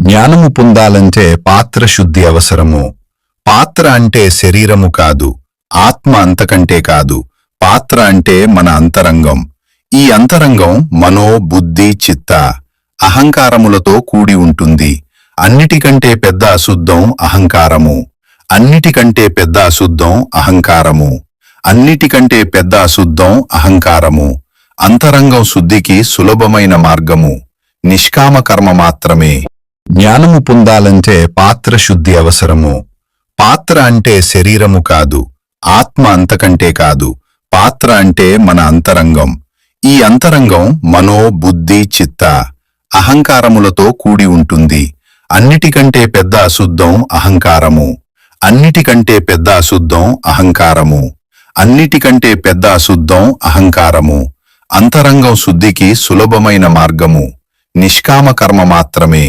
జ్ఞానము పొందాలంటే పాత్ర శుద్ధి అవసరము. పాత్ర అంటే శరీరము కాదు, ఆత్మ అంతకంటే కాదు. పాత్ర అంటే మన అంతరంగం. ఈ అంతరంగం మనో, బుద్ధి, చిత్త, అహంకారములతో కూడి ఉంటుంది. అన్నిటికంటే పెద్ద అశుద్ధం అహంకారము. అన్నిటికంటే పెద్ద అశుద్ధం అహంకారము. అన్నిటికంటే పెద్ద అశుద్ధం అహంకారము. అంతరంగం శుద్ధికి సులభమైన మార్గము నిష్కామ కర్మ మాత్రమే. జ్ఞానము పొందాలంటే పాత్ర శుద్ధి అవసరము. పాత్ర అంటే శరీరము కాదు, ఆత్మ అంతకంటే కాదు. పాత్ర అంటే మన అంతరంగం. ఈ అంతరంగం మనో, బుద్ధి, చిత్త, అహంకారములతో కూడి ఉంటుంది. అన్నిటికంటే పెద్ద అశుద్ధం అహంకారము. అన్నిటికంటే పెద్ద అశుద్ధం అహంకారము. అన్నిటికంటే పెద్ద అశుద్ధం అహంకారము. అంతరంగం శుద్ధికి సులభమైన మార్గము నిష్కామ కర్మ మాత్రమే.